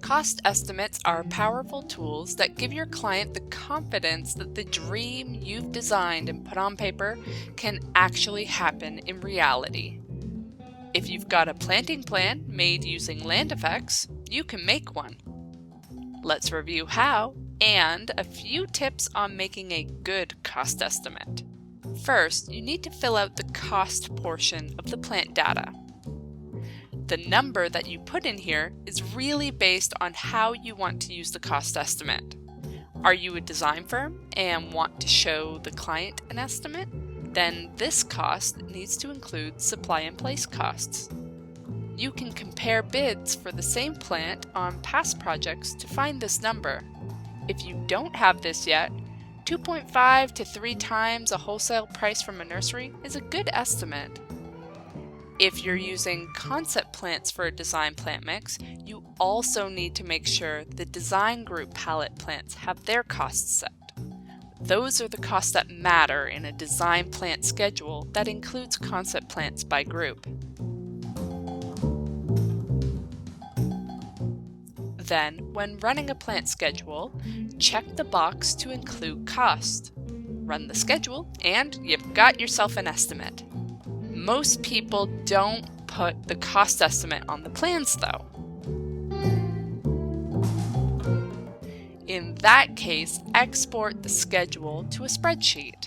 Cost estimates are powerful tools that give your client the confidence that the dream you've designed and put on paper can actually happen in reality. If you've got a planting plan made using land effects, you can make one. Let's review how and a few tips on making a good cost estimate. First, you need to fill out the cost portion of the plant data. The number that you put in here is really based on how you want to use the cost estimate. Are you a design firm and want to show the client an estimate? Then this cost needs to include supply in place costs. You can compare bids for the same plant on past projects to find this number. If you don't have this yet, 2.5 to 3 times a wholesale price from a nursery is a good estimate. If you're using concept plants for a design plant mix, you also need to make sure the design group palette plants have their costs set. Those are the costs that matter in a design plant schedule that includes concept plants by group. Then, when running a plant schedule, check the box to include cost. Run the schedule, and you've got yourself an estimate. Most people don't put the cost estimate on the plans though. In that case, export the schedule to a spreadsheet.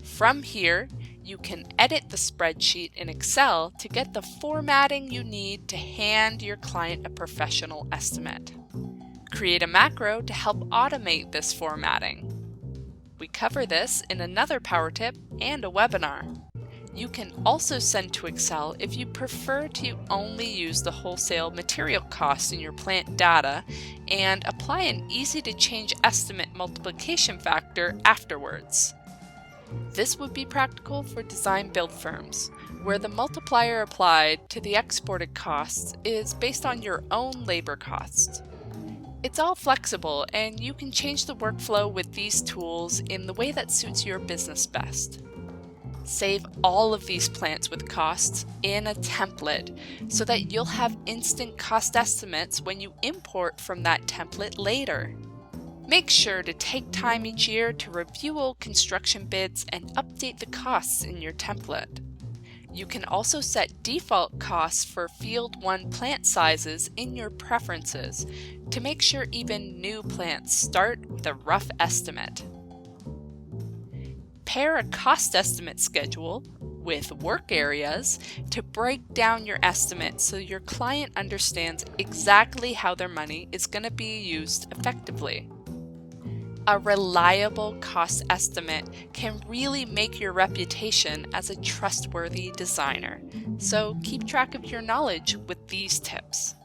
From here, you can edit the spreadsheet in Excel to get the formatting you need to hand your client a professional estimate. Create a macro to help automate this formatting. We cover this in another power tip and a webinar. You can also send to Excel if you prefer to only use the wholesale material costs in your plant data and apply an easy-to-change estimate multiplication factor afterwards. This would be practical for design build firms, where the multiplier applied to the exported costs is based on your own labor costs. It's all flexible, and you can change the workflow with these tools in the way that suits your business best. Save all of these plants with costs in a template so that you'll have instant cost estimates when you import from that template later. Make sure to take time each year to review old construction bids and update the costs in your template. You can also set default costs for Field 1 plant sizes in your preferences to make sure even new plants start with a rough estimate. Pair a cost estimate schedule with work areas to break down your estimate so your client understands exactly how their money is going to be used effectively. A reliable cost estimate can really make your reputation as a trustworthy designer, so keep track of your knowledge with these tips.